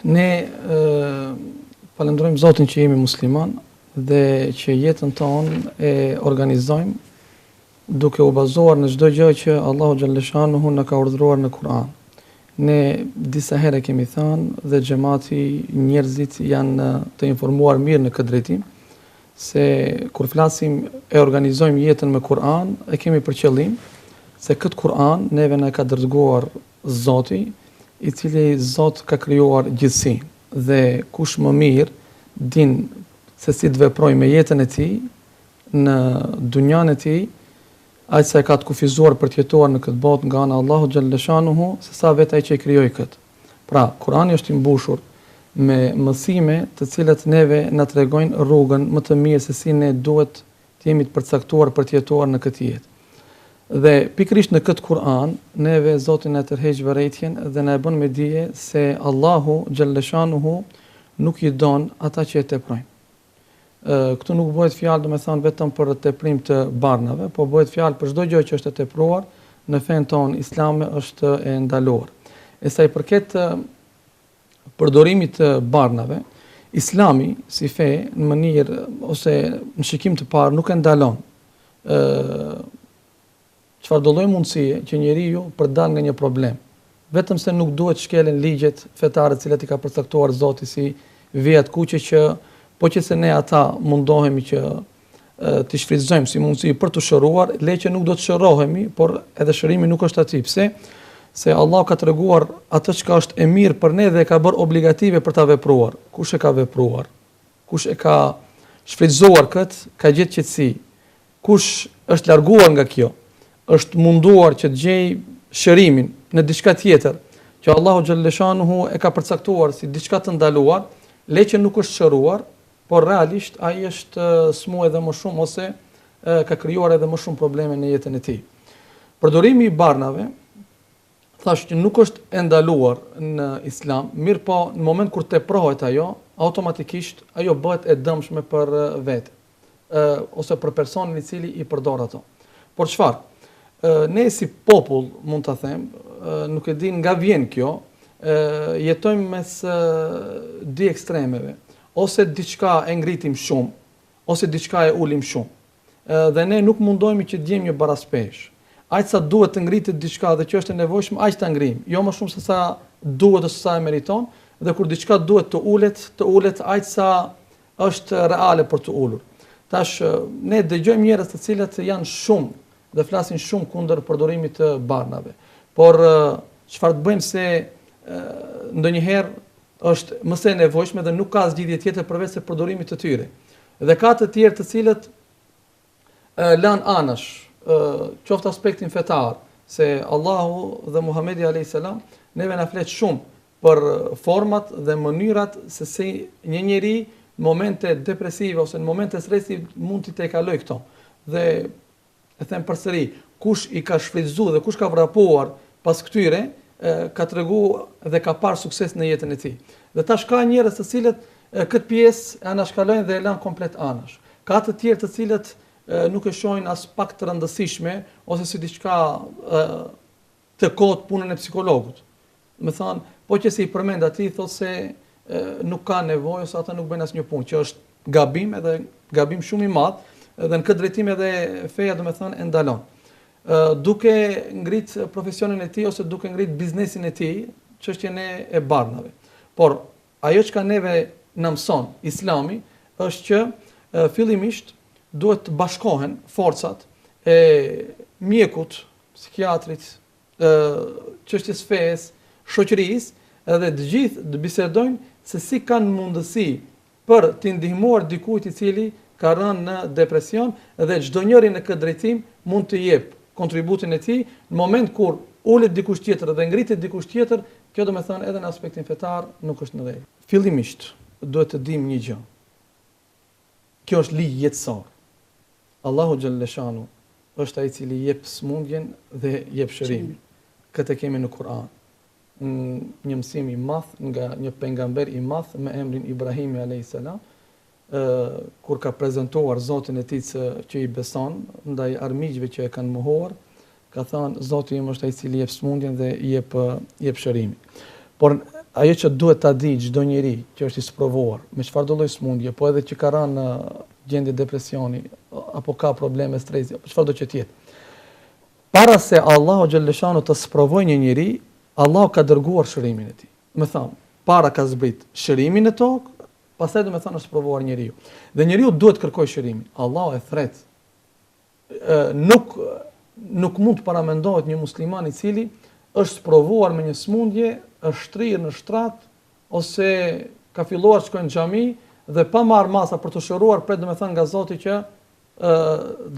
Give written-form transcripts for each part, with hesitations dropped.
Ne falenderojmë Zotin që jemi musliman dhe që jetën tonë e organizojmë duke u bazuar në çdo gjë që Allahu xhaleshanuhu na ka urdhëruar në Kur'an. Ne disa herë kemi thënë dhe xhamati, njerëzit janë të informuar mirë në këtë drejtim se kur flasim e organizojmë jetën me Kur'an, e kemi për qëllim se këtë Kur'an neve na ka dërguar Zoti, i cili Zot ka krijuar gjithësinë dhe kush më mirë din se si të veprojë me jetën e tij në dunjan e tij, ai sa e ka të kufizuar për të jetuar në këtë botë nga ana e Allahu xhaleshanuhu, se sa vetë ai që e krijoi këtë. Pra, Kurani është i mbushur me mësime të cilat neve na tregojnë rrugën më të mirë se si ne duhet të jemi të përcaktuar për të jetuar në këtë jetë. Dhe pikërisht në këtë Kur'an, neve Zoti na tërheq vërejtjen dhe na e bën me dije se Allahu xhaleshanuhu nuk i don ata që e teprojnë. Këtu nuk bëhet fjalë domethënë vetëm për teprim të barnave, po bëhet fjalë për çdo gjë që është e tepruar në fen ton islame është e ndaluar. E sa i përket përdorimit të barnave, Islami si fe në mënyrë ose në shikim të parë nuk e ndalon çfarë do lloj mundësie që njeriu për dal nga një problem. Vetëm se nuk duhet shkelen ligjet fetare të cilat i ka përcaktuar Zoti si vijat kuqe që po që se ne ata mundohemi që të shfrytëzojmë si mundësi për të shëruar, le që nuk do të shërohemi, por edhe shërimi nuk është aty. Pse? Se Allah ka treguar atë çka është e mirë për ne dhe e ka bërë obligative për ta vepruar. Kush e ka vepruar? Kush e ka shfrytëzuar kët, ka gjetë qetësi. Kush është larguar nga kjo, është munduar që të gjej shërimin në diçka tjetër, që Allahu xhaleshanuhu e ka përcaktuar si diçka të ndaluar, le që nuk është shëruar, por realisht ai është smu edhe më shumë ose ka krijuar edhe më shumë probleme në jetën e tij. Përdorimi i barnave, thash që nuk është e ndaluar në Islam, mirë po në moment kur teprohet ajo, automatikisht ajo bëhet e dëmshme për vetë, ose për personin i cili i përdor ato. Por çfarë? Ne si popull, mund të them, nuk e din nga vjen kjo, jetojmë mes dy ekstremeve. Ose diçka e ngritim shumë, ose diçka e ulim shumë. Dhe ne nuk mundohemi që të gjejmë një baraspesh. Aq sa duhet të ngritet diçka dhe që është e nevojshme, aq ta ngrim. Jo më shumë se sa duhet ose sa e meriton, dhe kur diçka duhet të ulet aq sa është reale për të ulur. Tash ne dëgjojmë njerëz të cilët janë shumë dhe flasin shumë kundër përdorimit të barnave. Por çfarë të bëjmë se ndonjëherë është më së nevojshme dhe nuk ka zgjidhje tjetër përveç se përdorimit të tyre. Dhe ka të tjerë të cilët lan anash, qoftë aspektin fetar, se Allahu dhe Muhamedi alayhis salam neve na flet shumë për format dhe mënyrat se si një njeri në momente depresive ose në momente stresi mund t'i kaloj këto. Dhe e them përsëri, kush i ka shfrytzuar dhe kush ka vrapuar pas këtyre, ka tregu dhe ka parë sukses në jetën e tij. Dhe tash ka njerëz të cilët këtë pjesë anashkalojnë dhe e lënë komplet anash. Ka të tjerë të cilët nuk e shohin as pak të rëndësishme ose si diçka të kot punën e psikologut. Do të thonë, po që si i përmend aty thotë se nuk ka nevojë ose ata nuk bëjnë asnjë punë, që është gabim edhe gabim shumë i madh. Dhe në këtë drejtim edhe feja do me thënë e ndalon. Duke ngrit profesionin e tij ose duke ngrit biznesin e tij, çështjen e barnave. Por ajo që neve na mëson Islami është që fillimisht duhet të bashkohen forcat e mjekut, psikiatrit, çështjes fesë, shoqërisë dhe të gjithë të bisedojnë se si kanë mundësi për të ndihmuar dikujt i cili ka rënë në depresion dhe çdo njeri në këtë drejtim mund të jep kontributin e tij në moment kur ulet dikush tjetër dhe ngritet dikush tjetër, kjo do të thonë edhe në aspektin fetar nuk është në rregull. Fillimisht duhet të dimë një gjë. Kjo është ligj jetësor. Allahu xhaleshanu është ai i cili jep smundjen dhe jep shërimin. Këtë kemi në Kur'an. Një mësim i madh nga një pejgamber i madh me emrin Ibrahim alayhis salam, kur ka prezantuar Zotin e tij që i beson ndaj armiqve që e kanë mohuar, ka thënë Zoti im është ai i cili jep smundjen dhe jep shërimin. Por ajo që duhet ta di çdo njeri që është i sprovuar me çfarë do lloj smundje, po edhe që ka rënë në gjendje depresioni apo ka probleme stresi, apo çfarë do që të jetë. Para se Allahu xhaleshanu të sprovojë një njeri, Allahu ka dërguar shërimin e tij. Do të thonë, para ka zbrit shërimin e tokë, pastaj do të thonë është provuar njeriu. Dhe njeriu duhet kërkojë shërimin. Allahu e thret. Nuk mund të paramendohet një musliman i cili është provuar me një smundje, është shtrirë në shtrat, ose ka filluar të shkojë në xhami dhe pa marrë masa për të shëruar, pret domethënë nga Zoti që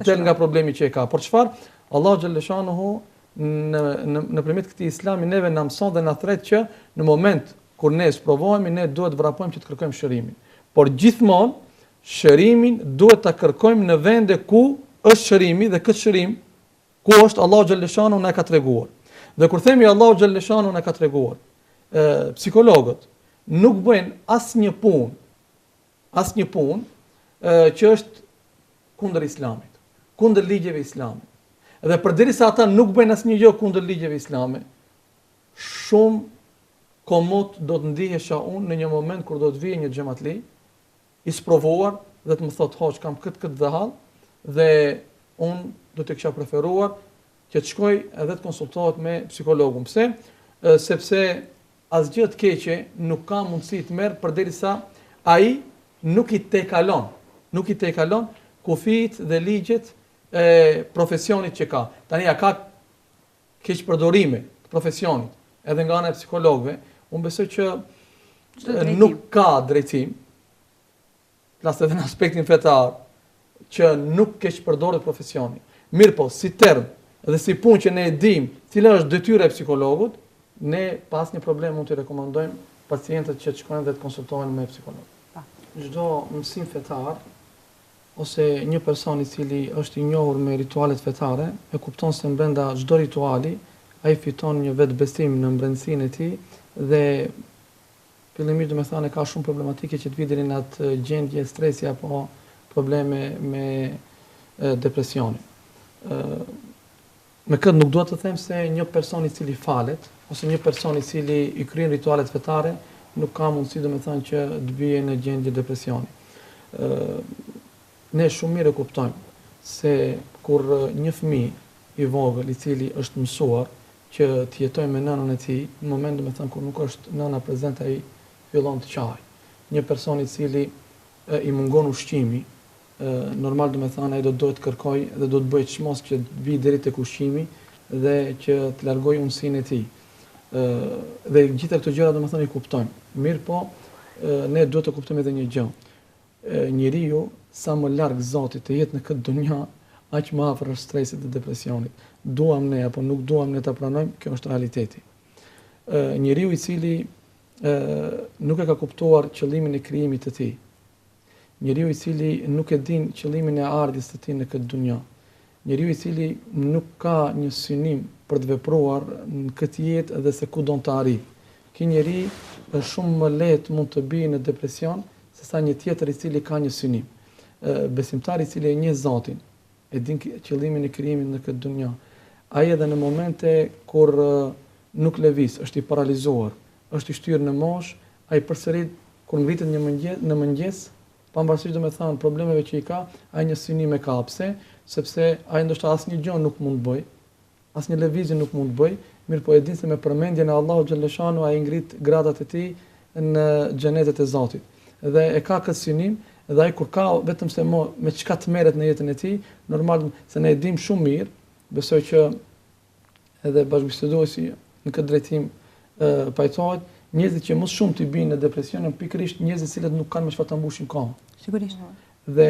del nga problemi që e ka. Por çfarë? Allahu xhaleshanuhu nëpërmjet këtij Islami neve na mëson dhe na thret që në moment kur ne sprovohemi, ne duhet vrapojmë që të kërkojmë shërimin. Por gjithmonë shërimin duhet ta kërkojmë në vende ku është shërimi dhe këtë shërim ku është Allahu xhaleshanuhu na ka treguar. Dhe kur themi Allahu xhaleshanuhu na ka treguar, psikologët nuk bëjnë asnjë punë që është kundër Islamit, kundër ligjeve islame. Dhe përderisa ata nuk bëjnë asnjë gjë kundër ligjeve islame, shumë komod do të ndihesha unë në një moment kur do të vijë një xhamatli i sprovuar dhe të më thotë hoç kam këtë dhe hall dhe unë do të kisha preferuar që të shkoj edhe të konsultohet me psikologun. Pse? Sepse asgjë të keqe nuk ka mundësi të merr përderisa ai nuk i tejkalon kufijt dhe ligjet e profesionit që ka. Tani ja ka keq përdorime të profesionit, edhe nga ana e psikologëve, unë besoj që nuk ka drejtim, flas edhe në aspektin fetar, që nuk keq përdoret profesioni. Mirë po, si term dhe si punë që ne e dim, cila është detyra e psikologut, ne pas një problem mund të rekomandojmë pacientët që të shkojnë dhe të konsultohen me psikolog. Çdo mësim fetar ose një person i cili është i njohur me ritualet fetare, e kupton se brenda çdo rituali ai fiton një vetbesim në brendësinë e tij dhe fillimisht do të thënë ka shumë problematike që të vi deri në atë gjendje stresi apo probleme me depresionin. Me këtë nuk duhet të them se një person i cili falet ose një person i cili i kryen ritualet fetare nuk ka mundësi domethënë që të bie në gjendje depresioni. Ne shumë mirë e kuptojmë se kur një fëmijë i vogël i cili është mësuar që të jetojë me nënën e tij, në moment domethënë kur nuk është nëna prezente ai fillon të qajë. Një person i cili i mungon ushqimi, normal domethënë ai do duhet të kërkojë dhe do të bëjë çmos që të vi deri tek ushqimi dhe që të largojë unësinë e tij. Dhe gjitha këto gjëra domethënë i kuptojmë. Mirë po, ne duhet të kuptojmë edhe një gjë. Njeriu sa më larg Zotit të jetë në këtë dunja, aq më afër është stresit dhe depresionit. Duam ne apo nuk duam ne ta pranojmë, kjo është realiteti. Njeriu i cili nuk e ka kuptuar qëllimin e krijimit të tij. Njeriu i cili nuk e din qëllimin e ardhjes së tij në këtë dunja. Njeriu i cili nuk ka një synim për të vepruar në këtë jetë dhe se ku do të arrijë. Ky njeri është shumë më lehtë mund të bijë në depresion sesa një tjetër i cili ka një synim. Besimtari i cili e njeh Zotin, e din qëllimin e krijimit në këtë dunja. Ai edhe në momente kur nuk lëviz, është i paralizuar, është i shtyrë në moshë, ai përsërit kur ngritet në mëngjes, pavarësisht domethënë problemeve që i ka, ai një synim e ka. Pse? Sepse ai ndoshta asnjë gjë nuk mund të bëj, asnjë lëvizje nuk mund të bëj, mirë po e din se me përmendjen e Allahu xhaleshanu ai ngrit gradat e tij në xhenetet e Zotit. Dhe e ka këtë synim, dhe ai kur ka vetëm se me çka të merret në jetën e tij, normal se ne e dim shumë mirë, besoj që edhe bashkëbiseduesi në këtë drejtim pajtohet, njerëzit që më shumë të bijnë në depresion janë pikërisht njerëzit cilët nuk kanë me çfarë ta mbushin kohën. Sigurisht. Dhe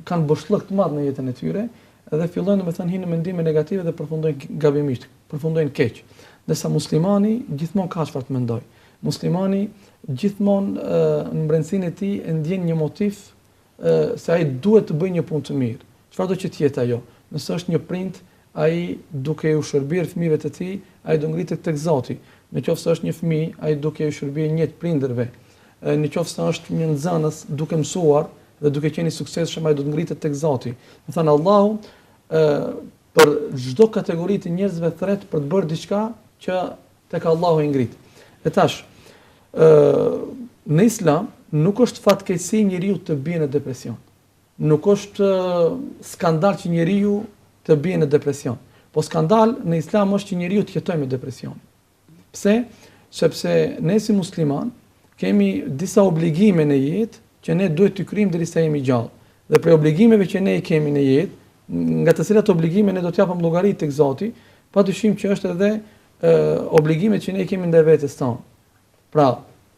kanë boshllëk të madh në jetën e tyre dhe fillojnë domethënë hinë në mendime negative dhe përfundojnë gabimisht, përfundojnë keq. Ndërsa muslimani gjithmonë ka çfarë të mendoj. Muslimani gjithmonë në brendësinë e tij e ndjen një motiv se ai duhet të bëjë një punë të mirë. Çfarë do që të jetë ajo? Nëse është një prind, ai duke u shërbyer fëmijëve të tij, ai do ngritet tek Zoti. Nëse është një fëmijë, ai duke u shërbyer një prindërve. Nëse është një nxënës duke mësuar dhe duke qenë i suksesshëm, ai do të ngritet tek Zoti. Do thënë Allahu për çdo kategori të njerëzve thret për të bërë diçka që tek Allahu e ngrit. E tash, në Islam nuk është fatkeqësi njeriu të bie në depresion. Nuk është skandal që njeriu të bie në depresion. Po skandal në Islam është që njeriu të jetojë me depresion. Pse? Sepse ne si musliman kemi disa obligime në jetë që ne duhet të kryejmë derisa jemi gjallë. Dhe për obligimeve që ne i kemi në jetë, nga të cilat obligime ne do të japim llogari tek Zoti, padyshim që është edhe obligimet që ne i kemi ndaj vetes tonë. Pra,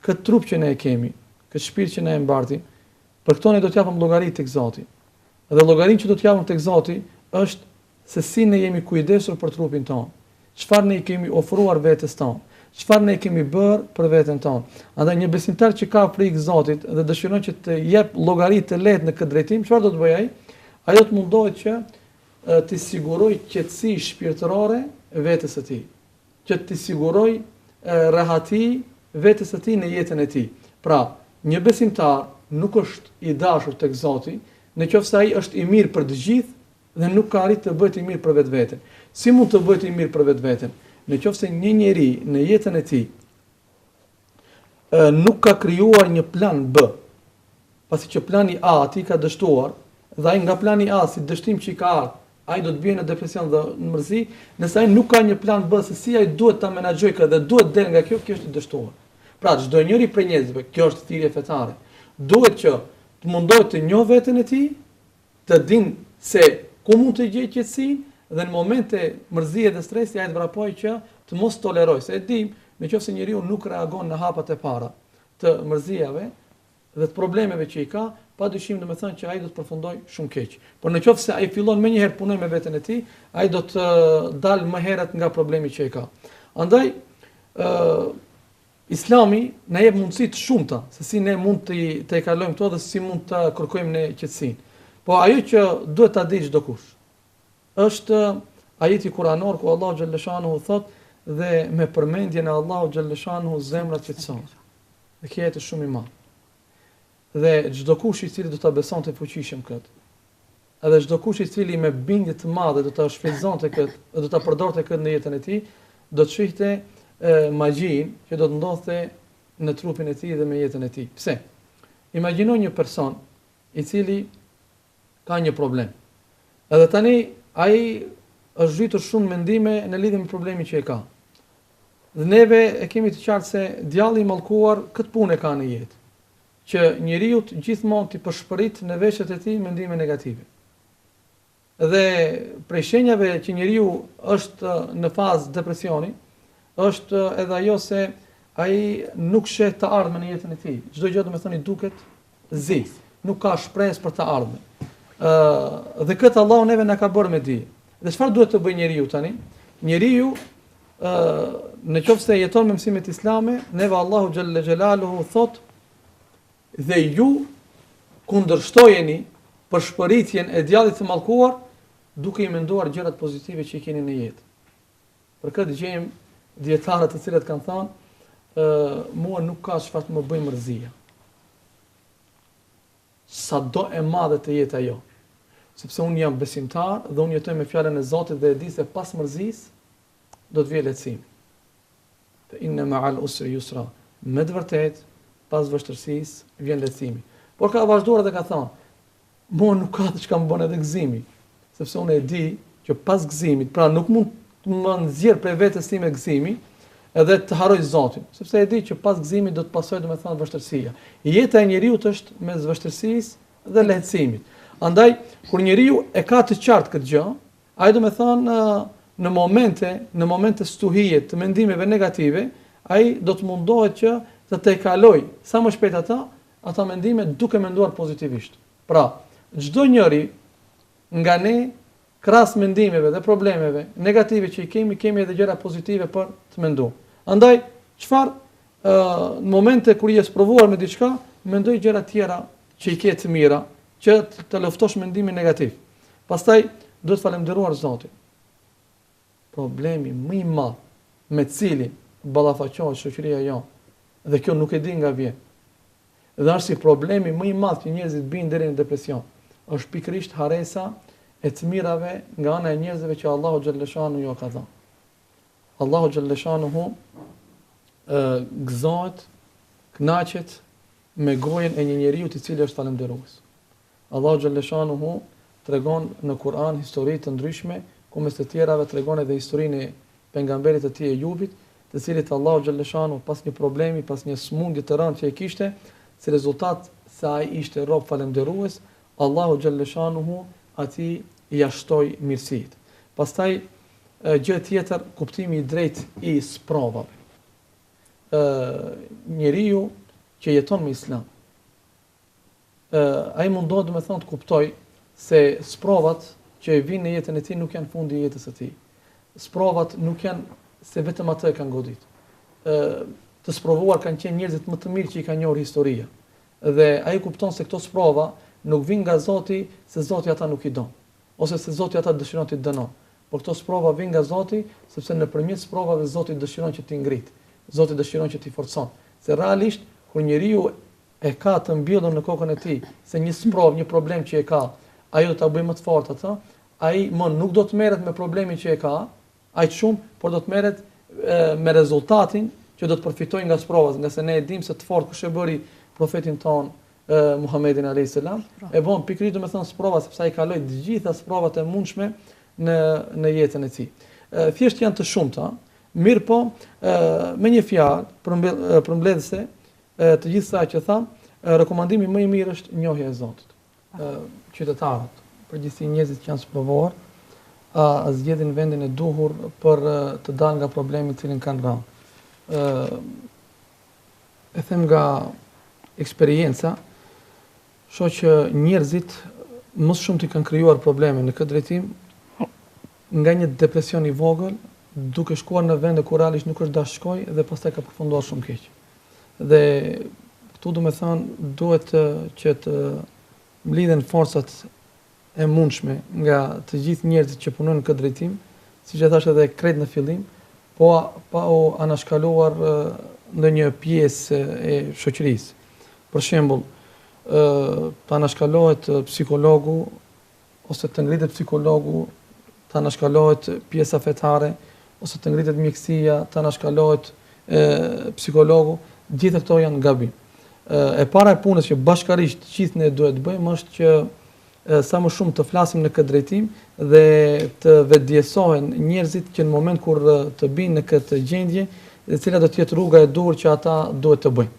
këtë trup që ne e kemi, këtë shpirt që ne e mbartim, për këto ne do të japim llogari tek Zoti. Dhe llogarinë që do të japim tek Zoti është se si ne jemi kujdesur për trupin tonë. Çfarë ne i kemi ofruar vetes tonë? Çfarë ne kemi bërë për veten tonë? Andaj një besimtar që ka frikë Zotit dhe dëshiron që të jep llogari të lehtë në këtë drejtim, çfarë do të bëjë ai? Ai do të mundohet që të sigurojë qetësi shpirtërore vetes së tij, që të sigurojë rehati vetes së tij në jetën e tij. Pra, një besimtar nuk është i dashur tek Zoti, nëse ai është i mirë për të gjithë dhe nuk ka arritur të bëhet i mirë për vetveten. Si mund të bëhet i mirë për vetveten? Nëse një njeri në jetën e tij nuk ka krijuar një plan B, pasi që plani A aty ka dështuar, dhe ai nga plani A si dështim që i ka ardhur, ai do të bie në depresion dhe në mërzi, nëse ai nuk ka një plan B se si ai duhet ta menaxhojë këtë dhe duhet del nga kjo është i dështuar. Pra, çdo njeri prej njerëzve, kjo është thirrje fetare, duhet që të mundohet të njohë veten e tij, të dinë se ku mund të gjejë qetësinë dhe në momente mërzie dhe stresi ai të vrapojë që të mos tolerojë. Se e dim, nëse njeriu nuk reagon në hapat e para të mërzijave dhe të problemeve që i ka, padyshim domethënë që ai do të përfundojë shumë keq. Por nëse ai fillon më një herë punoj me veten e tij, ai do të dalë më herët nga problemi që i ka. Andaj Islami na jep mundësi të shumta se si ne mund të kalojmë këto dhe si mund të kërkojmë ne qetësinë. Po ajo që duhet ta di çdo kush është ajeti kuranor ku Allahu xhallahu xhanuhu thot dhe me përmendjen e Allahu xhallahu xhanuhu zemrat qetësohen. Dhe kjo është shumë i madh. Dhe çdo kush i cili do ta besonte fuqishëm këtë, edhe çdo kush i cili me bindje të madhe do ta shfrytëzonte këtë, do ta përdorte këtë në jetën e tij, do të shihte magjinë që do të ndodhte në trupin e tij dhe me jetën e tij. Pse? Imagjino një person i cili ka një problem. Edhe tani ai është zhytur shumë mendime në lidhje me problemin që e ka. Dhe neve e kemi të qartë se djalli i mallkuar këtë punë ka në jetë, që njeriu gjithmonë të përshpërit në veshët e tij mendime negative. Dhe prej shenjave që njeriu është në fazë depresioni, është edhe ajo se ai nuk sheh të ardhmen në jetën e tij. Çdo gjë domethënë i duket zi, nuk ka shpresë për të ardhmen. Dhe këtë Allahu neve na ka bërë me di. Dhe çfarë duhet të bëjë njeriu tani? Njeriu nëse jeton me mësimet islame, neve Allahu xhalla xhelaluhu thot dhe ju kundërshtojeni përshpëritjen e djallit të mallkuar duke i menduar gjërat pozitive që i keni në jetë. Për këtë gjejmë dietarët të cilët kanë thënë mua nuk ka çfarë të më bëj mërzia. Sa do e madhe të jetë ajo, sepse unë jam besimtar dhe unë jetoj me fjalën e Zotit dhe e di se pas mërzisë do të vijë lehtësimi. Fa inna ma'al usri yusra. Me të vërtetë, pas vështirësisë vjen lehtësimi. Por ka vazhduar dhe ka thënë, mua nuk ka çka më bën edhe gëzimi, sepse unë e di që pas gëzimit, pra nuk mund të më nxjerr prej vetes time gëzimi, edhe të harroj Zotin, sepse e di që pas gëzimit do të pasojë domethënë vështirësia. Jeta e njeriu është mes vështirësisë dhe lehtësimit. Andaj kur njeriu e ka të qartë këtë gjë, ai domethënë në momente stuhije të mendimeve negative, ai do të mundohet që të tejkaloj sa më shpejt ata mendime duke menduar pozitivisht. Pra, çdo njeri nga ne krahas mendimeve dhe problemeve negative që i kemi edhe gjëra pozitive për të menduar. Andaj, çfarë në momente kur je sprovuar me diçka, mendoj gjëra tjera që i ke të mira, që të luftosh mendimin negativ. Pastaj duhet falendëruar Zotin. Problemi më i madh me cilin ballafaqohet shoqëria jonë, dhe kjo nuk e di nga vjen. Dhe është si problemi më i madh që njerëzit bijnë deri në depresion, është pikërisht haresa e të mirave nga ana e njerëzve që Allahu xhallahu xhanu ju ka dhënë. Allahu xhallahu xhanu gëzohet, kënaqet me gojen e një njeriu i cili është falënderues. Allahu xhaleshanuhu tregon në Kur'an histori të ndryshme, ku mes të tjerave tregon edhe historinë e pejgamberit të tij Ejubit, të cilit Allahu xhaleshanuhu pas një problemi, pas një smundje të rëndë që e kishte, si rezultat se ai ishte rob falënderues, Allahu xhaleshanuhu atij ja shtoi mirësitë. Pastaj gjë tjetër, kuptimi i drejtë i sprovave. Njeriu që jeton me Islam, ai mundohet domethënë të kuptoj se sprovat që i vinë në jetën e tij nuk janë fundi i jetës së tij. Sprovat nuk janë se vetëm atë e kanë godit. Të sprovuar kanë qenë njerëzit më të mirë që i ka njohur historia. Dhe ai kupton se këto sprova nuk vijnë nga Zoti, se Zoti ata nuk i don, ose se Zoti ata dëshiron t'i dënon. Por këto sprova vijnë nga Zoti, sepse nëpërmjet sprovave Zoti dëshiron që t'i ngrit. Zoti dëshiron që t'i forcon. Se realisht kur njeriu e ka të mbyllur në kokën e tij se një sprov, një problem që e ka, ajo do ta bëjë më të fortë atë, ai nuk do të merret me problemin që e ka, aq shumë, por do të merret me rezultatin që do të përfitojë nga sprovat, nga se ne e dimë se të fortë kush e bëri profetin ton Muhammedin alayhis salam, e bën pikërisht domethënë sprova sepse ai kaloi të gjitha sprovat e mundshme në jetën e tij. Thjesht janë të shumta, mirë po me një fjalë përmbledhëse të gjithë sa që tham, rekomandimi më i mirë është njohja e Zotit. Qytetarët, përgjithësi njerëzit që janë sprovuar, zgjedhin vendin e duhur për të dalë nga problemi i cilin kanë rënë. E them nga eksperienca, shoh që njerëzit më shumë të kanë krijuar probleme në këtë drejtim nga një depresion i vogël, duke shkuar në vende ku realisht nuk është dash shkojë dhe pastaj ka përfunduar shumë keq. Dhe këtu duhet që të mblidhen forcat e mundshme nga të gjithë njerëzit që punojnë në këtë drejtim, siç e thash edhe krejt në fillim, po pa u anashkaluar në një pjesë e shoqërisë. Për shembull, të anashkalohet psikologu ose të ngritet psikologu, të anashkalohet pjesa fetare ose të ngritet mjekësia, të anashkalohet psikologu, gjithë këto janë gabim. E para e punës që bashkarisht gjithë ne duhet të bëjmë është që sa më shumë të flasim në këtë drejtim dhe të vetëdijsohen njerëzit që në moment kur të binë në këtë gjendje, e cila do të jetë rruga e duhur që ata duhet të bëjnë.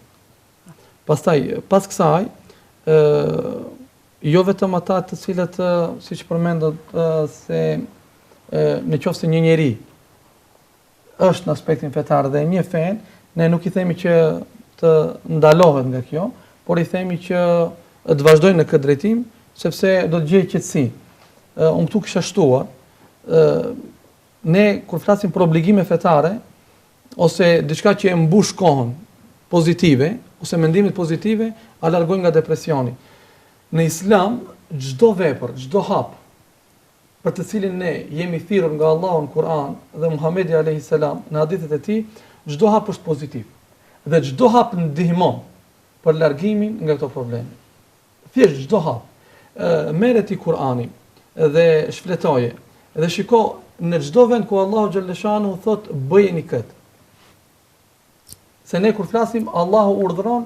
Pastaj, pas kësaj, jo vetëm ata të cilët, siç përmendët, se në qoftë se një njeri është në aspektin fetar dhe një fen, ne nuk i themi që të ndalohet nga kjo, por i themi që të vazhdojnë në këtë drejtim, sepse do të gjejë qetësinë. Unë këtu kisha shtuar, ne kur flasim për obligime fetare, ose diçka që e mbush kohën pozitive, ose mendimet pozitive, a largojnë nga depresioni. Në Islam, çdo vepër, çdo hap, për të cilin ne jemi thirrur nga Allahu në Kur'an dhe Muhamedi alayhis salam në hadithet e tij, çdo hap është pozitiv. Dhe çdo hap ndihmon për largimin nga këto probleme. Thjesht çdo hap. Merret i Kur'ani dhe shfletoje dhe shiko në çdo vend ku Allahu xhaleshanu thot bëjeni këtë. Se ne kur flasim Allahu urdhëron,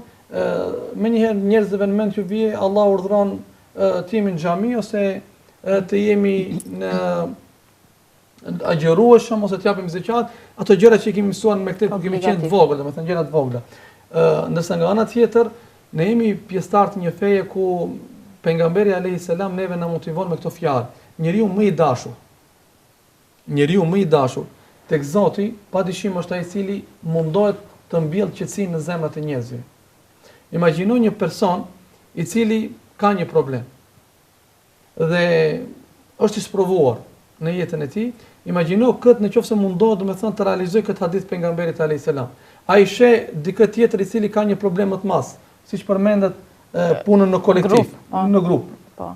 menjëherë njerëzve në mend që vije Allahu urdhëron të jemi në xhami ose të jemi në agjërueshëm ose të japim zeqat, ato gjëra që kemi mësuar në mekteb, kemi qenë të vogël, domethënë gjëra të vogla. Ndërsa nga ana tjetër, ne jemi pjesëtar të një feje ku pejgamberi alayhis salam neve na motivon me këto fjalë. Njeriu më i dashur. Njeriu më i dashur tek Zoti, padyshim është ai i cili mundohet të mbjellë qetësinë në zemrat e njerëzve. Imagjino një person i cili ka një problem dhe është i sprovuar në jetën e tij. Imagjino këtë nëse mundohet domethënë të realizojë këtë hadith pejgamberit alayhis salam. Ai sheh dikë tjetër i cili ka një problem më të madh, siç përmendet punën në kolektiv, në grup. Po.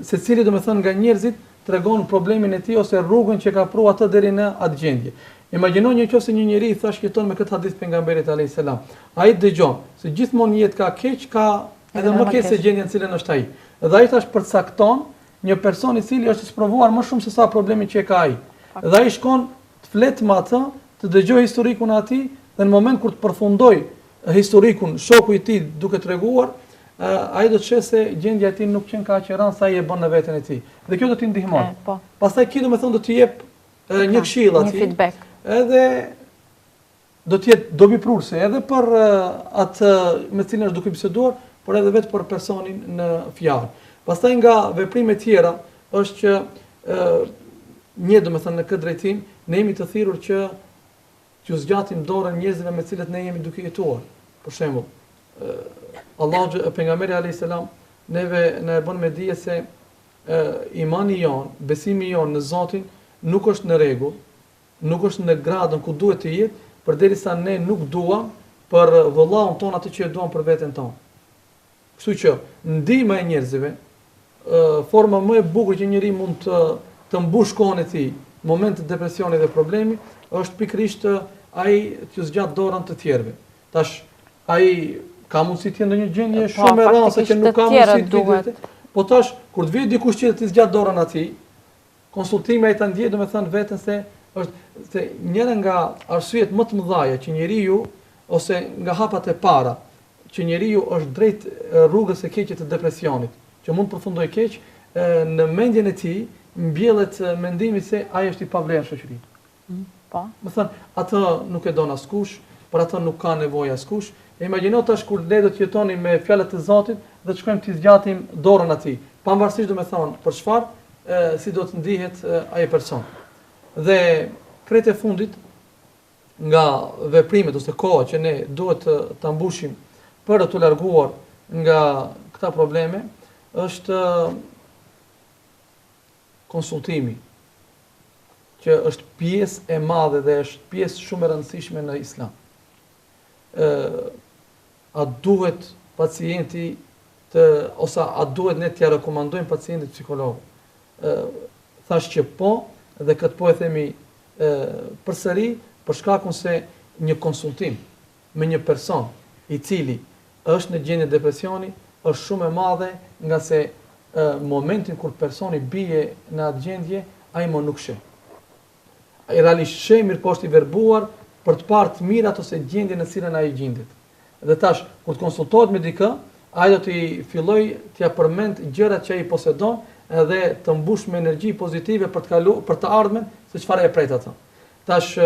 Secili domethënë nga njerëzit tregon problemin e tij ose rrugën që ka pru atë deri në atë gjendje. Imagjino nëse një njeri i thash jeton me këtë hadith pejgamberit alayhis salam. Ai dëgjon se gjithmonë jetë ka keq, ka edhe më keq se gjendja në cilën është ai. Dhe ai thash përcakton një person i cili është i sprovuar më shumë se sa problemi që e ka ai. Dhe ai shkon të flet me atë, të dëgjojë historikun e atij dhe në moment kur të përfundoj historikun shoku i tij duke treguar, ai do të sheh se gjendja e tij nuk qen kaq e rëndë sa i e bën në veten e tij. Dhe kjo do t'i ndihmon. Pastaj ky domethënë do t'i jep një këshill atij. Një feedback. Edhe do të jetë dobipruese edhe për atë me cilin është duke biseduar, por edhe vetë për personin në fjalë. Pastaj nga veprimet tjera është që një domethënë në këtë drejtim ne jemi të thirrur që t'ju zgjatim dorën njerëzve me cilët ne jemi duke jetuar. Për shembull, pejgamberi alayhis salam neve na e bën me dije se imani jon, besimi jon në Zotin nuk është në rregull, nuk është në gradën ku duhet të jetë, përderisa ne nuk duam për vëllaun ton atë që e duam për veten tonë. Kështu që ndihma e njerëzve, forma më e bukur që njeriu mund të mbush kohën e tij, moment të depresionit dhe problemi, është pikërisht ai t'ju zgjat dorën të tjerëve. Tash ai ka mundësi të jetë ndonjë gjendje shumë e rëndësishme që nuk ka mundësi të vitë. Po tash kur të vijë dikush që të zgjat dorën atij, konsultimi ai ta ndjej domethënë veten se është se njëra nga arsyet më të mëdha që njeriu ose nga hapat e para që njeriu është drejt rrugës së keqe të depresionit, që mund të përfundojë keq, në mendjen e tij mbjellet mendimi se ai është i pavlerë në shoqëri. Po. Më thënë, atë nuk e don askush, për atë nuk ka nevojë askush. E imagjino tash kur ne do të jetoni me fjalët e Zotit dhe të shkojmë të zgjatim dorën atij, pavarësisht domethënë për çfarë, si do të ndihet ai person. Dhe kretë e fundit nga veprimet ose koha që ne duhet ta mbushim për të larguar nga këta probleme është konsultimi, që është pjesë e madhe dhe është pjesë shumë e rëndësishme në Islam. A duhet pacienti ose a duhet ne t'ja rekomandojmë pacientit psikolog? Thash që po, dhe këtë po e themi përsëri për shkakun se një konsultim me një person i cili është në gjendje depresioni është shumë e madhe, nga se momentin kur personi bie në atë gjendje, ai më nuk sheh. Ai realisht sheh, mirë po është i verbuar për të parë të mirat ose gjendjen në cilën ai gjendet. Dhe tash, kur të konsultohet me dikë, ai do t'i filloj t'ia përmend gjërat që ai posedon edhe të mbush me energji pozitive për të ardhmen se çfarë e pret atë. Tash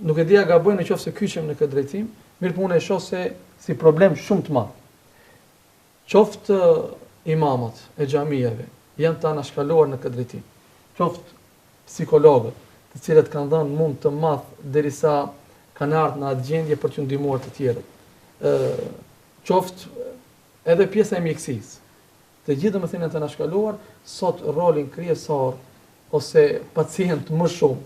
nuk e di a gaboj nëse kyçem në këtë drejtim, mirë po unë e shoh se si problem shumë të madh. Qoftë imamat e xhamijeve janë të anashkaluar në këtë drejtim. Qoftë psikologët, të cilët kanë dhënë mund të madh derisa kanë ardhur në atë gjendje për të ndihmuar të tjerët. Qoftë edhe pjesa e mjekësisë. Të gjithë domethënë janë të anashkaluar, sot rolin kryesor ose pacient më shumë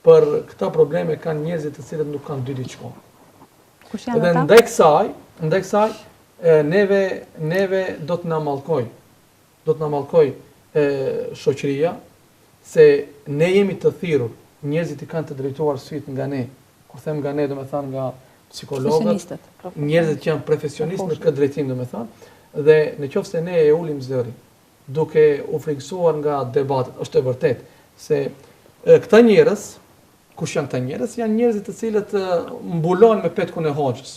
për këta probleme kanë njerëzit të cilët nuk kanë dy diçka. Kush janë ata? Dhe ndaj kësaj neve do të na mallkoj. Do të na mallkoj shoqëria, se ne jemi të thirrur, njerëzit i kanë të drejtuar syt nga ne. Kur them nga ne, domethënë nga psikologët, njerëzit që janë profesionistë në këtë drejtim, domethënë, dhe nëse ne e ulim zërin, duke u frikësuar nga debatet, është e vërtetë se këta njerëz, kush janë këta njerëz? Janë njerëzit të cilët mbulojnë me petkun e hoxhës.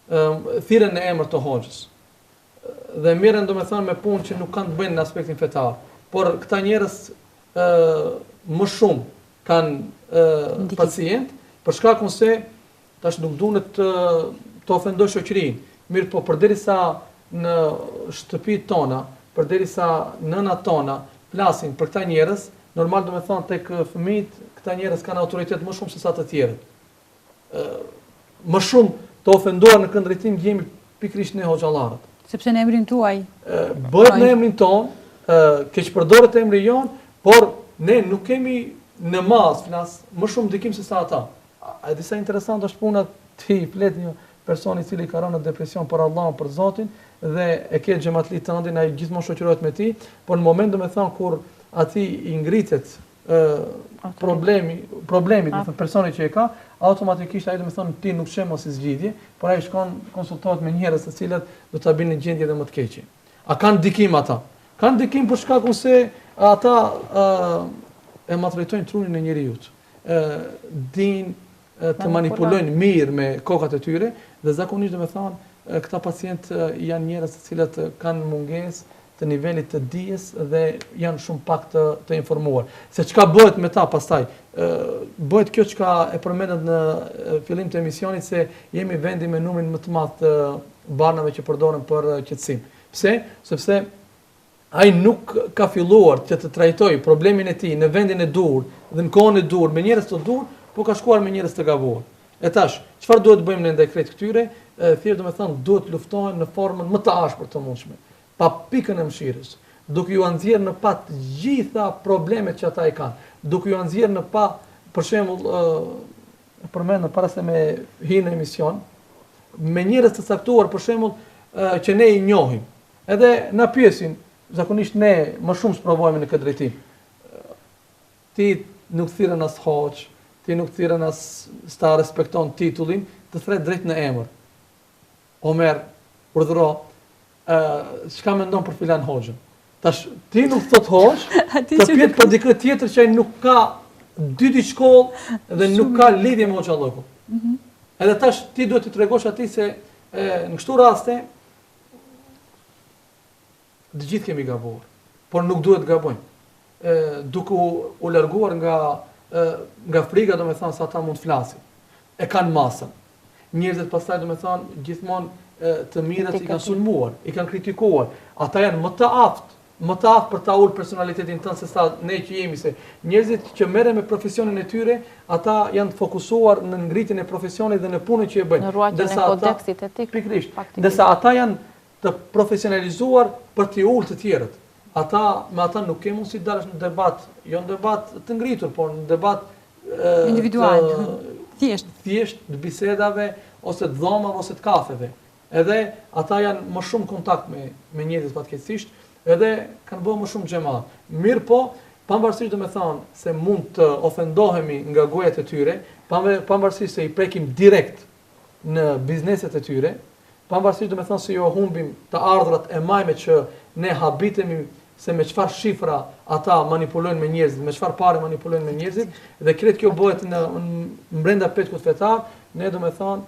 Thirrën në emër të hoxhës. Dhe merren domethënë me punë që nuk kanë të bëjnë në aspektin fetar. Por këta njerëz më shumë kanë pacient për shkakun se tash nuk duhet të ofendoj shoqërinë. Mirë po përderisa në shtëpitë tona, përderisa nënat tona flasin për këta njerëz, normal domethënë tek fëmijët këta njerëz kanë autoritet më shumë se sa të tjerët. Më shumë të ofenduar në këndrejtim jemi pikërisht ne hoxhallarët. Sepse në emrin tuaj. Bëhet në emrin ton, keq përdoret emri jon, por ne nuk kemi në mas flas më shumë ndikim se sa ata. A disa interesant është puna ti flet një person i cili ka rënë në depresion për Allahun, për Zotin dhe e ke xhamatlit tëndin, ai gjithmonë shoqërohet me ti, por në moment domethënë kur ati i ngritet problemi, domethënë personi që e ka, automatikisht ai domethënë ti nuk shem ose zgjidhje, por ai shkon konsultohet me njerëz të cilët do ta bëjnë gjendje edhe më të keqe. A kanë ndikim ata? Kanë ndikim për shkakun se ata e maltretojnë trunin e njeriu. Din të manipulojnë mirë me kokat e tyre dhe zakonisht domethënë këta pacientë janë njerëz të cilët kanë mungesë të nivelit të dijes dhe janë shumë pak të informuar. Se çka bëhet me ta pastaj, bëhet kjo çka e përmendet në fillim të emisionit se jemi vendi me numrin më të madh të barnave që përdoren për qetësim. Pse? Sepse ai nuk ka filluar që të trajtojë problemin e tij në vendin e dur dhe në kohën e dur me njerëz të dur, po ka shkuar me njerëz të gabuar. E tash, çfarë duhet bëjmë ne ndaj krejt këtyre? Thjesht domethënë duhet luftohen në formën më të ashpër të mundshme, pa pikën e mëshirës, duke ju nxjerrë në pa të gjitha problemet që ata i kanë, duke ju nxjerrë në pa, për shembull, përmend para se me hinë në emision, me njerëz të caktuar për shembull që ne i njohim. Edhe na pyesin, zakonisht ne më shumë sprovojmë në këtë drejtim. Ti nuk thirrën as hoç, ti nuk thirrën as sta respekton titullin, të thret drejt në emër. Omer, urdhëro, çka mendon për filan hoxhën? Tash ti nuk thot hoxh, të pyet për dikë tjetër që ai nuk ka dyti shkollë dhe nuk ka lidhje me hoxhallokun. Edhe tash ti duhet të tregosh atij se në kështu raste të gjithë kemi gabuar, por nuk duhet të gabojmë. Duke u larguar nga frika, domethënë sa ata mund të flasin. E kanë masën. Njerëzit pastaj domethënë gjithmonë të mirët i kanë sulmuar, i kanë kritikuar. Ata janë më të aftë për ta ulur personalitetin tënd se sa ne që jemi, se njerëzit që merren me profesionin e tyre, ata janë të fokusuar në ngritjen e profesionit dhe në punën që e bëjnë. Në ruajtjen e kodeksit etik. Pikërisht. Ndërsa ata janë të profesionalizuar për t'i ulur të tjerët. Me ata nuk ke mundësi dalësh në debat, jo në debat të ngritur, por në debat individual, thjesht të bisedave ose të dhomave ose të kafeve. Edhe ata janë më shumë kontakt me njerëzit fatkeqësisht, edhe kanë bërë më shumë xhema. Mirë po, pavarësisht domethënë se mund të ofendohemi nga gojat e tyre, pavarësisht se i prekim direkt në bizneset e tyre, pavarësisht domethënë se jo humbim të ardhurat e majme që ne habitemi se me çfarë shifra ata manipulojnë me njerëzit, me çfarë parë manipulojnë me njerëzit, dhe kretë kjo bëhet në brenda petkut fetar, ne domethënë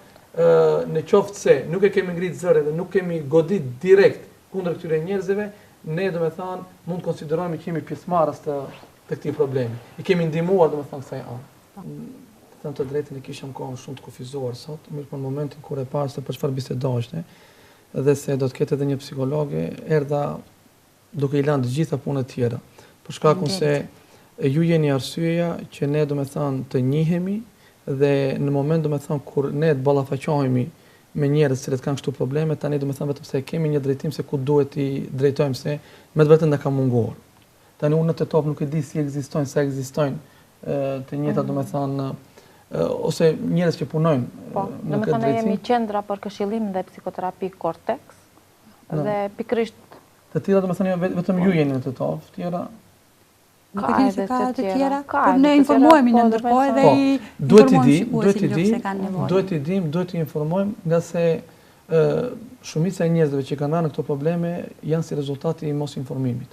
në qoftë se nuk e kemi ngrit zërin dhe nuk kemi godit direkt kundër këtyre njerëzve, ne domethënë mund të konsiderohemi që jemi pjesëmarrës të këtij problemi. I kemi ndihmuar domethënë kësaj anë. Them të drejtën, e kishim kohën shumë të kufizuar sot, mirë po në momentin kur e parë se për çfarë bisedoheshte, dhe se do të ketë edhe një psikologe, erdha duke i lënë të gjitha punët tjera. Për shkakun se ju jeni arsyeja që ne domethënë të njihemi dhe në moment domethënë kur ne të ballafaqohemi me njerëz që kanë kështu probleme, tani domethënë vetëm se kemi një drejtim se ku duhet i drejtojmë, se me të vërtetë na ka munguar. Tani unë në top nuk e di si ekzistojnë, sa ekzistojnë të njëjta domethënë ose njerëz që punojnë po, në këtë drejtim. Ne jemi qendra për këshillim dhe psikoterapi Cortex dhe pikërisht të tjera domethënë vetëm ju jeni në të top, tjera nuk e di se ka të tjera, por ne informohemi në ndërkohë dhe i duhet të informojmë nga se shumica e njerëzve që kanë rënë këto probleme janë si rezultati i mos informimit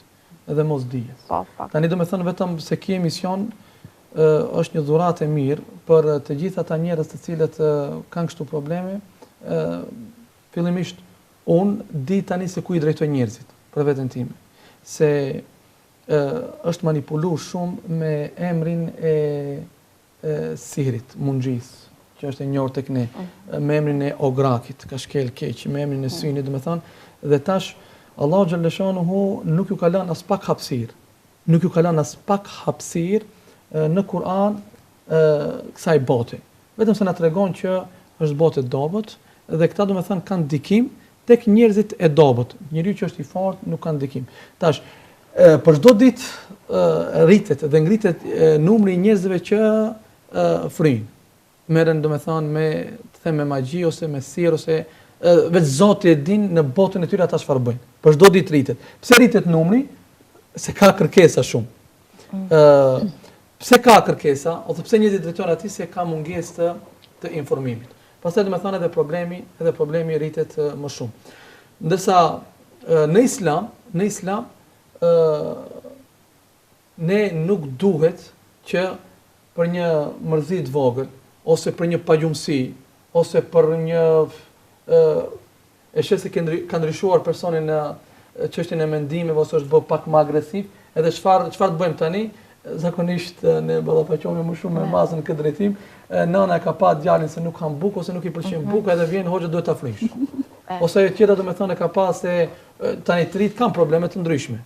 edhe mos dijes. Tani domethënë vetëm se ky emision është një dhuratë e mirë për të gjithë ata njerëz të cilët kanë kështu probleme. Fillimisht unë di tani se ku i drejtoj njerëzit për veten time, se është manipuluar shumë me emrin e sihrit, mungjis, që është e njohur tek ne, me emrin e ograkit, ka shkel keq, me emrin e synit, domethënë, dhe tash Allahu xhallashanuhu nuk ju ka lënë as pak hapësirë. Nuk ju ka lënë as pak hapësirë në Kur'an kësaj bote. Vetëm se na tregon që është botë e dobët dhe këta domethënë kanë ndikim tek njerëzit e dobët. Njeriu që është i fortë nuk ka ndikim. Tash për çdo ditë rritet dhe ngritet numri i njerëzve që fryjnë. Merren domethënë me të them me magji ose me sirr ose vetë Zoti e din në botën e tyre ata çfarë bëjnë. Për çdo ditë rritet. Pse rritet numri? Se ka kërkesa shumë. Pse ka kërkesa, ose pse njerëzit drejtojnë atij, se ka mungesë të informimit. Pastaj domethënë edhe problemi rritet më shumë. Ndërsa në Islam ne nuk duhet që për një mërzi të vogël ose për një pagjumësi, ose për një e shes se ka ndryshuar personi në çështjen e mendimeve ose është bë pak më agresiv, edhe çfarë të bëjmë tani? Zakonisht ne ballafaqohemi më shumë me masën këtë drejtim. Nëna ka pa djalin se nuk ka bukë ose nuk i pëlqen buka, edhe vjen hoxha duhet ta frish. Ose tjetra do të thonë ka pas se tani të rit kanë probleme të ndryshme.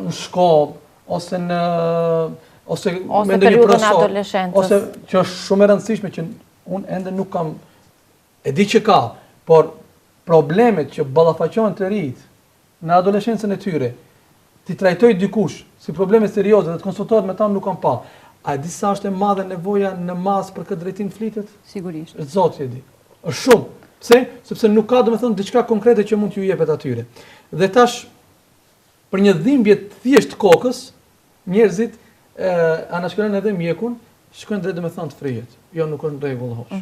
Në shkollë ose me ndonjë profesor, ose që është shumë e rëndësishme që unë ende nuk kam e di që ka, por problemet që ballafaqohen të rit në adoleshencën e tyre, ti trajtoj dikush si probleme serioze dhe të konsultohet me ta nuk kam pa. A di sa është e madhe nevoja në masë për këtë drejtim flitet? Sigurisht. Zoti e di. Është shumë. Pse? Sepse nuk ka domethënë diçka konkrete që mund t'ju jepet atyre. Dhe tash për një dhimbje të thjesht kokës, njerëzit anashkalojnë edhe mjekun, shkojnë drejt domethënë të frihet. Jo, nuk është në rregull hosh.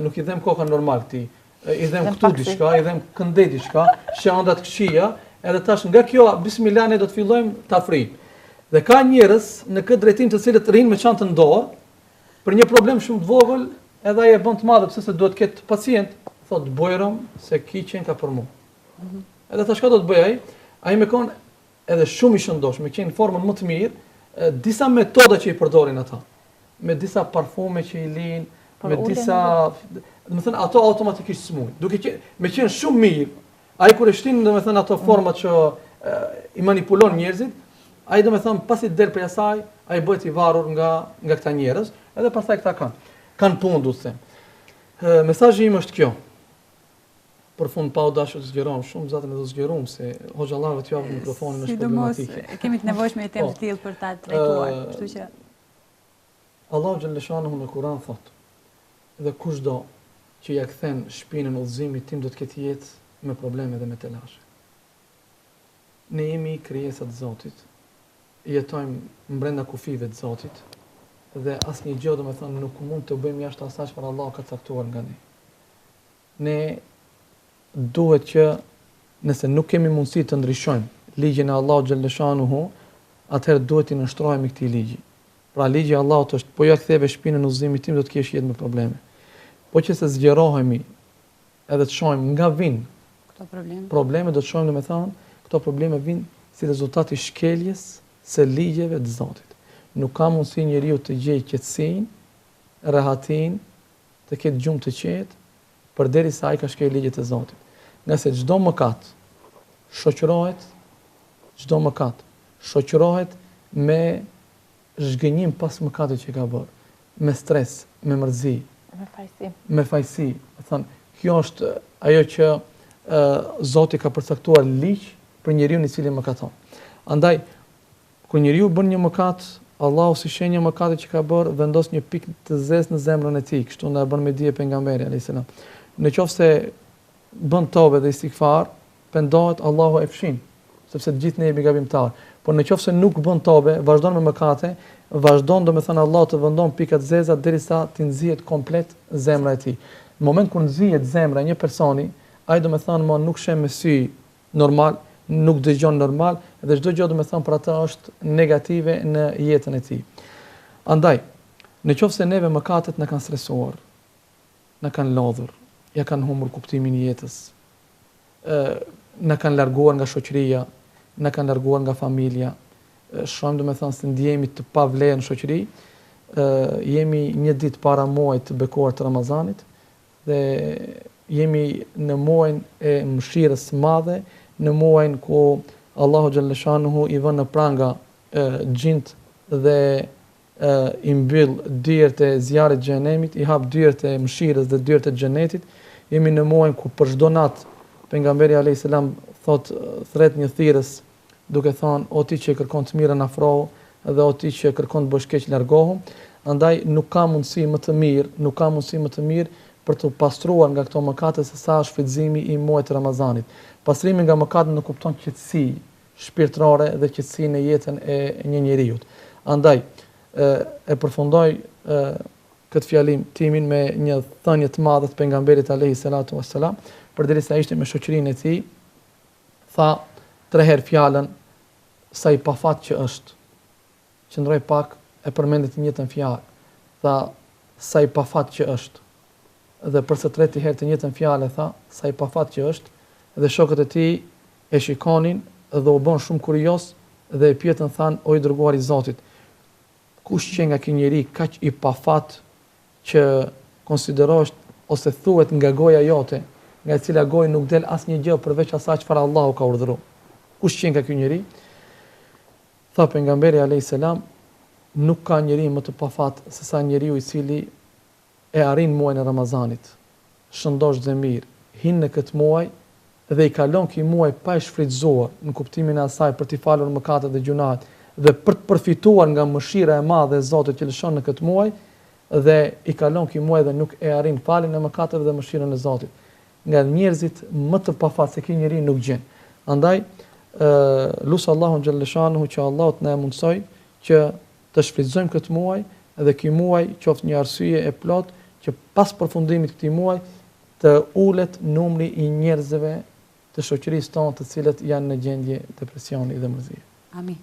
Nuk i dhem koka normal këtij. I dhem këtu diçka, i dhem këndej diçka, shëndat këqija, edhe tash nga kjo bismillah ne do të fillojmë ta frijmë. Dhe ka njerëz në këtë drejtim të cilët rrinë me çantën në dorë për një problem shumë të vogël, edhe ai e bën të madh pse se duhet të ketë pacient, thotë bojrom se kiçen ka për mua. Edhe tash çka do të bëj ai? Ai më kon edhe shumë i shëndosh, me qenë në formën më të mirë, disa metoda që i përdorin ata, me disa parfume që i linë, me disa, domethënë ato automatikisht smuj. Duke me qenë shumë mirë, ai kur e shtin domethënë ato forma që i manipulon njerëzit, ai domethënë pasi del prej asaj, ai bëhet i varur nga këta njerëz, edhe pastaj këta kanë punë, duhet të them. Mesazhi im është kjo. Për fund pa u dashur të zgjerom shumë, zatën e do zgjerom se hoxhallarëve t'ju japin mikrofonin në problematike. Sidomos kemi të nevojshme me temë të tillë për ta trajtuar, kështu që Allahu xhallahu shanuhu në Kur'an thotë: "Dhe kushdo që ja kthen shpinën udhëzimit tim do të ketë jetë me probleme dhe me telashe." Ne jemi krijesat e Zotit. Jetojmë brenda kufive të Zotit dhe asnjë gjë domethënë nuk mund të bëjmë jashtë asaj që Allah ka caktuar nga ne. Ne duhet që nëse nuk kemi mundësi të ndryshojmë ligjin e Allahut xhallahu shanuhu, atëherë duhet të nështrohemi këtij ligji. Pra ligji i Allahut është po ja ktheve shpinën në udhëzimin tim do të kesh jetë me probleme. Po që se zgjerohemi edhe të shohim nga vijnë këto probleme do të shohim domethënë këto probleme vijnë si rezultat i shkeljes së ligjeve të Zotit. Nuk ka mundësi njeriu të gjejë qetësinë, rehatin, të ketë gjumë të qetë, përderisa ai ka shkel ligjet e Zotit. Nga se çdo mëkat shoqërohet me zhgënjim pas mëkatit që ka bërë, me stres, me mërzi, me fajsi. Kjo është ajo që Zoti ka përcaktuar ligj për njeriu i cili mëkaton. Andaj kur njeriu bën një mëkat, Allahu si shenjë mëkatit që ka bërë vendos një pikë të zezë në zemrën e tij, kështu na bën me dije pejgamberi alayhis salam. Nëse bën tobe dhe istighfar, pendohet, Allahu e fshin, sepse të gjithë ne jemi gabimtar. Por nëse nuk bën tobe, vazhdon me mëkate, vazhdon domethënë Allah të vendon pika të zeza derisa të nxihet komplet zemra e tij. Në moment kur nxihet zemra e një personi, ai domethënë më nuk sheh me sy normal, nuk dëgjon normal dhe çdo gjë domethënë për atë është negative në jetën e tij. Andaj, nëse neve mëkatet na kanë stresuar, na kanë lodhur, ja kanë humbur kuptimin e jetës, na kanë larguar nga shoqëria, na kanë larguar nga familja, shohim domethënë se ndjehemi të pavlerë në shoqëri, jemi një ditë para muajit të bekuar të Ramazanit dhe jemi në muajin e mëshirës së madhe, në muajin ku Allahu xhallahu shanuhu i vën në pranga xhint dhe i mbyll dyert e zjarrit të xhenemit, i hap dyert e mëshirës dhe dyert e xhenetit. Jemi në muajin ku për çdo natë pejgamberi alayhis salam thot thret një thirrës duke thënë o ti që kërkon të mirën afrohu dhe o ti që kërkon të bësh keq largohu. Andaj nuk ka mundësi më të mirë për të pastruar nga këto mëkate se sa shfrytëzimi i muajit të Ramazanit. Pastrimi nga mëkatet nuk kupton qetësi shpirtërore dhe qetësi në jetën e një njeriu. Andaj e përfundoj këtë fjalim timin me një thënie të madhe të pejgamberit alayhi salatu wassalam, përderisa ishte me shoqërinë e tij, tha 3 herë fjalën sa i pafat që është. Qëndroi pak e përmendet një jetën fjalë. Tha sa i pafat që është. Dhe për së treti herë të njëjtën fjalë tha, sa i pafat që është, dhe shokët e tij e shikonin dhe u bën shumë kurioz dhe e pyetën thanë, o i dërguari i Zotit, kush që nga ky njeri kaq i pafat që konsiderohesh ose thuhet nga goja jote, nga e cila gojë nuk del asnjë gjë përveç asaj çfarë Allahu ka urdhëruar. Kush që nga ky njeri? Tha pejgamberi alayhis salam, nuk ka njeri më të pafat se sa njeriu i cili e arrin muajin e Ramazanit, shëndosh dhe mirë, hin në këtë muaj dhe i kalon ky muaj pa e shfrytzuar në kuptimin e asaj për t'i falur mëkatet dhe gjunahet dhe për të përfituar nga mëshira e madhe e Zotit që lëshon në këtë muaj dhe i kalon ky muaj dhe nuk e arrin faljen e mëkateve dhe mëshirën e Zotit. Nga njerëzit më të pafat se ky njeri nuk gjen. Andaj lusë Allahun xhaleshanuhu që Allahu të na mundsoj që të shfrytëzojmë këtë muaj dhe ky muaj qoftë një arsye e plot që pas përfundimit të këtij muaji të ulet numri i njerëzve të shoqërisë tonë të cilët janë në gjendje depresioni dhe mërzie. Amin.